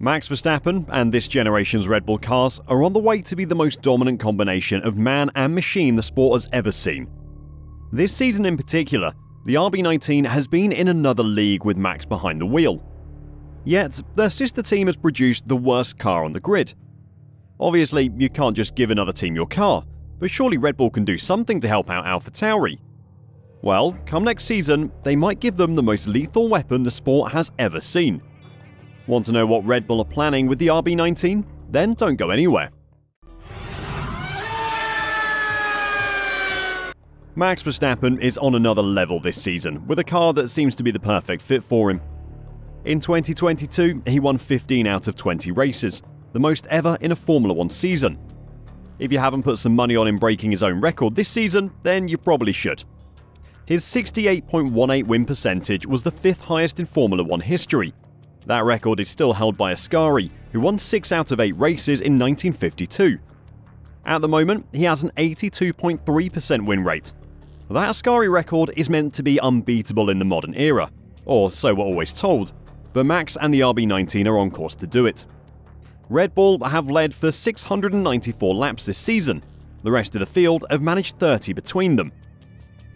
Max Verstappen and this generation's Red Bull cars are on the way to be the most dominant combination of man and machine the sport has ever seen. This season in particular, the RB19 has been in another league with Max behind the wheel. Yet, their sister team has produced the worst car on the grid. Obviously, you can't just give another team your car, but surely Red Bull can do something to help out Alpha Tauri. Well, come next season, they might give them the most lethal weapon the sport has ever seen. Want to know what Red Bull are planning with the RB19? Then don't go anywhere. Max Verstappen is on another level this season, with a car that seems to be the perfect fit for him. In 2022, he won 15 out of 20 races, the most ever in a Formula 1 season. If you haven't put some money on him breaking his own record this season, then you probably should. His 68.18 win percentage was the 5th highest in Formula 1 history. That record is still held by Ascari, who won 6 out of 8 races in 1952. At the moment, he has an 82.3% win rate. That Ascari record is meant to be unbeatable in the modern era, or so we're always told, but Max and the RB19 are on course to do it. Red Bull have led for 694 laps this season. The rest of the field have managed 30 between them.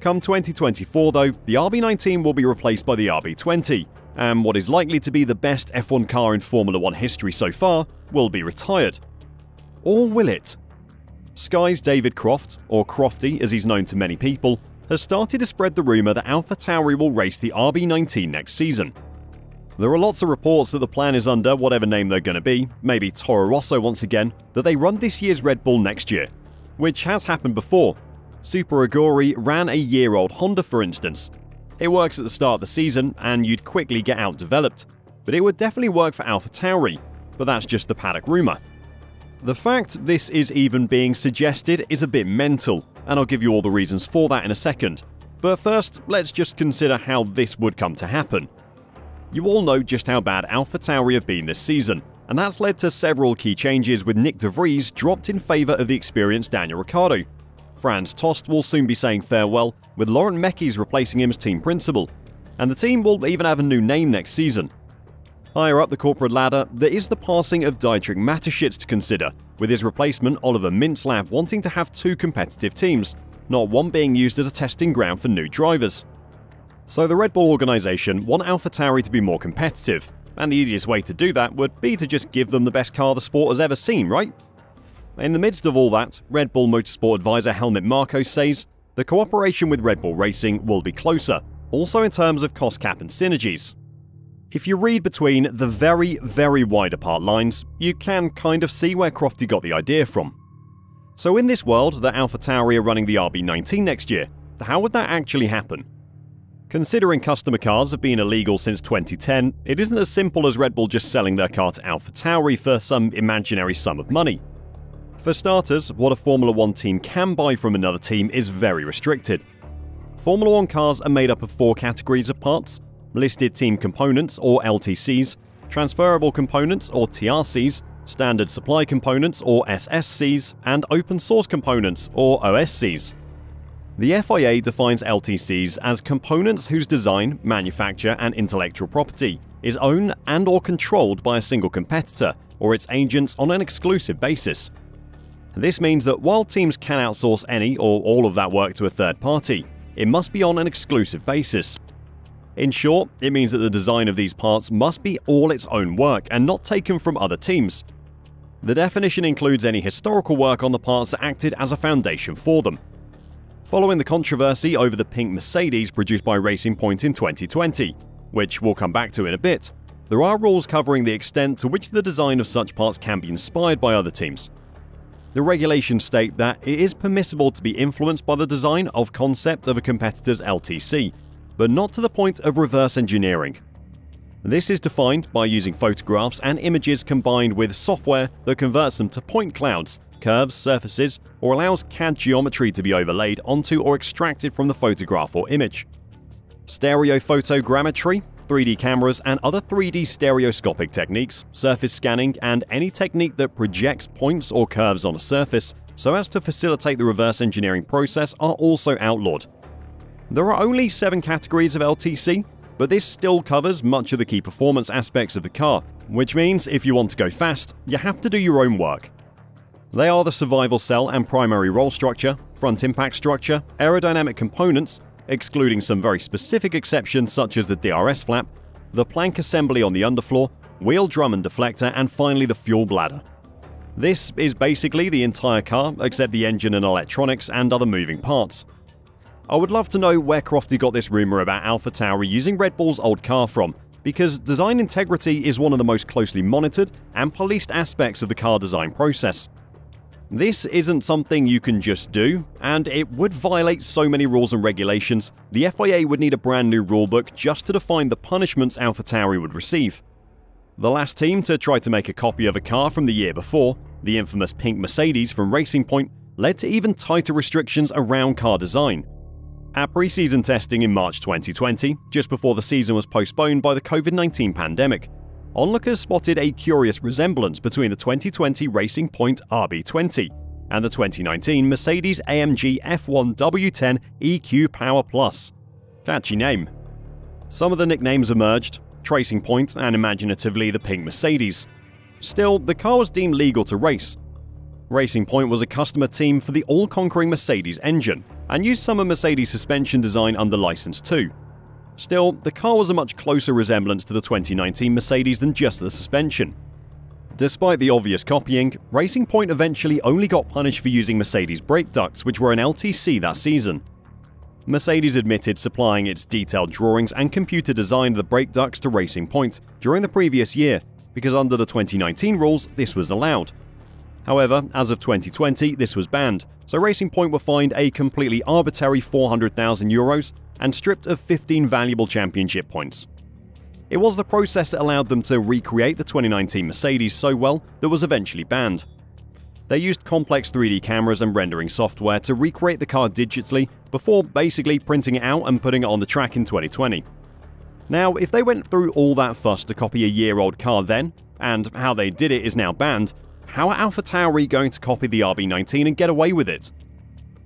Come 2024 though, the RB19 will be replaced by the RB20, and what is likely to be the best F1 car in Formula 1 history so far will be retired. Or will it? Sky's David Croft, or Crofty as he's known to many people, has started to spread the rumour that Alpha Tauri will race the RB19 next season. There are lots of reports that the plan is under whatever name they're going to be, maybe Toro Rosso once again, that they run this year's Red Bull next year, which has happened before. Super Aguri ran a year-old Honda for instance. It works at the start of the season and you'd quickly get out-developed, but it would definitely work for Alpha Tauri, but that's just the paddock rumour. The fact this is even being suggested is a bit mental, and I'll give you all the reasons for that in a second. But first, let's just consider how this would come to happen. You all know just how bad Alpha Tauri have been this season, and that's led to several key changes with Nick de Vries dropped in favour of the experienced Daniel Ricciardo. Franz Tost will soon be saying farewell, with Laurent Mekies replacing him as team principal, and the team will even have a new name next season. Higher up the corporate ladder, there is the passing of Dietrich Mateschitz to consider, with his replacement Oliver Mintzlaff wanting to have 2 competitive teams, not one being used as a testing ground for new drivers. So the Red Bull organisation want Alpha Tauri to be more competitive, and the easiest way to do that would be to just give them the best car the sport has ever seen, right? In the midst of all that, Red Bull Motorsport advisor Helmut Marko says the cooperation with Red Bull Racing will be closer, also in terms of cost cap and synergies. If you read between the very wide apart lines, you can kind of see where Crofty got the idea from. So in this world that Alpha Tauri are running the RB19 next year, how would that actually happen? Considering customer cars have been illegal since 2010, it isn't as simple as Red Bull just selling their car to Alpha Tauri for some imaginary sum of money. For starters, what a Formula 1 team can buy from another team is very restricted. Formula 1 cars are made up of 4 categories of parts: listed team components or LTCs, transferable components or TRCs, standard supply components or SSCs, and open source components or OSCs. The FIA defines LTCs as components whose design, manufacture, and intellectual property is owned and/or controlled by a single competitor or its agents on an exclusive basis. This means that while teams can outsource any or all of that work to a third party, it must be on an exclusive basis. In short, it means that the design of these parts must be all its own work and not taken from other teams. The definition includes any historical work on the parts that acted as a foundation for them. Following the controversy over the pink Mercedes produced by Racing Point in 2020, which we'll come back to in a bit, there are rules covering the extent to which the design of such parts can be inspired by other teams. The regulations state that it is permissible to be influenced by the design of concept of a competitor's LTC, but not to the point of reverse engineering. This is defined by using photographs and images combined with software that converts them to point clouds, curves, surfaces, or allows CAD geometry to be overlaid onto or extracted from the photograph or image. Stereophotogrammetry, 3D cameras and other 3D stereoscopic techniques, surface scanning, and any technique that projects points or curves on a surface so as to facilitate the reverse engineering process are also outlawed. There are only 7 categories of LTC, but this still covers much of the key performance aspects of the car, which means if you want to go fast, you have to do your own work. They are the survival cell and primary roll structure, front impact structure, aerodynamic components, excluding some very specific exceptions such as the DRS flap, the plank assembly on the underfloor, wheel drum and deflector, and finally the fuel bladder. This is basically the entire car except the engine and electronics and other moving parts. I would love to know where Crofty got this rumor about Alpha Tauri using Red Bull's old car from, because design integrity is one of the most closely monitored and policed aspects of the car design process. This isn't something you can just do, and it would violate so many rules and regulations. The FIA would need a brand new rulebook just to define the punishments Alpha Tauri would receive. The last team to try to make a copy of a car from the year before, the infamous pink Mercedes from Racing Point, led to even tighter restrictions around car design. At pre-season testing in March 2020, just before the season was postponed by the COVID-19 pandemic, onlookers spotted a curious resemblance between the 2020 Racing Point RB20 and the 2019 Mercedes-AMG F1 W10 EQ Power Plus. Catchy name. Some of the nicknames emerged, Racing Point and imaginatively the pink Mercedes. Still, the car was deemed legal to race. Racing Point was a customer team for the all-conquering Mercedes engine, and used some of Mercedes' suspension design under license too. Still, the car was a much closer resemblance to the 2019 Mercedes than just the suspension. Despite the obvious copying, Racing Point eventually only got punished for using Mercedes brake ducts, which were an LTC that season. Mercedes admitted supplying its detailed drawings and computer design of the brake ducts to Racing Point during the previous year, because under the 2019 rules, this was allowed. However, as of 2020, this was banned, so Racing Point were fined a completely arbitrary €400,000 and stripped of 15 valuable championship points. It was the process that allowed them to recreate the 2019 Mercedes so well that was eventually banned. They used complex 3D cameras and rendering software to recreate the car digitally before basically printing it out and putting it on the track in 2020. Now, if they went through all that fuss to copy a year-old car then, and how they did it is now banned, how are Alpha Tauri going to copy the RB19 and get away with it?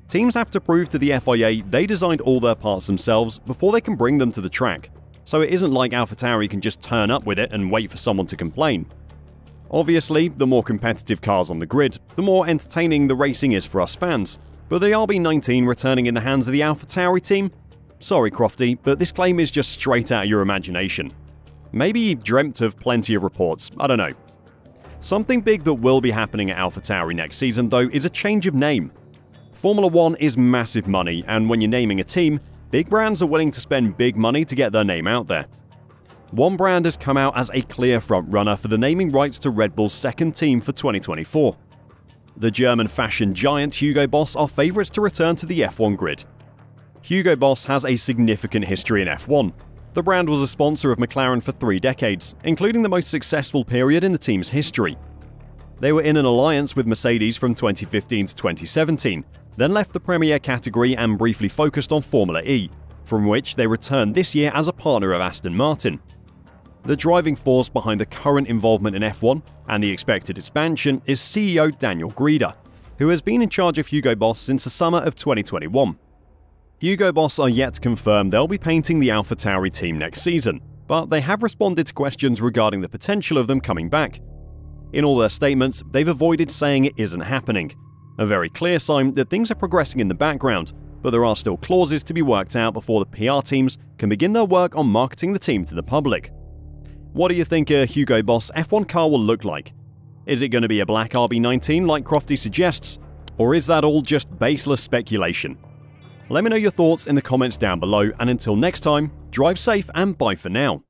Teams have to prove to the FIA they designed all their parts themselves before they can bring them to the track, so it isn't like Alpha Tauri can just turn up with it and wait for someone to complain. Obviously, the more competitive cars on the grid, the more entertaining the racing is for us fans, but the RB19 returning in the hands of the Alpha Tauri team? Sorry Crofty, but this claim is just straight out of your imagination. Maybe you dreamt of plenty of reports, I don't know. Something big that will be happening at Alpha Tauri next season though is a change of name. Formula 1 is massive money, and when you're naming a team, big brands are willing to spend big money to get their name out there. One brand has come out as a clear frontrunner for the naming rights to Red Bull's second team for 2024. The German fashion giant Hugo Boss are favourites to return to the F1 grid. Hugo Boss has a significant history in F1. The brand was a sponsor of McLaren for 3 decades, including the most successful period in the team's history. They were in an alliance with Mercedes from 2015 to 2017, then left the Premier category and briefly focused on Formula E, from which they returned this year as a partner of Aston Martin. The driving force behind the current involvement in F1 and the expected expansion is CEO Daniel Grieder, who has been in charge of Hugo Boss since the summer of 2021. Hugo Boss are yet to confirm they'll be painting the Alpha Tauri team next season, but they have responded to questions regarding the potential of them coming back. In all their statements, they've avoided saying it isn't happening, a very clear sign that things are progressing in the background, but there are still clauses to be worked out before the PR teams can begin their work on marketing the team to the public. What do you think a Hugo Boss F1 car will look like? Is it going to be a black RB19 like Crofty suggests, or is that all just baseless speculation? Let me know your thoughts in the comments down below, and until next time, drive safe and bye for now.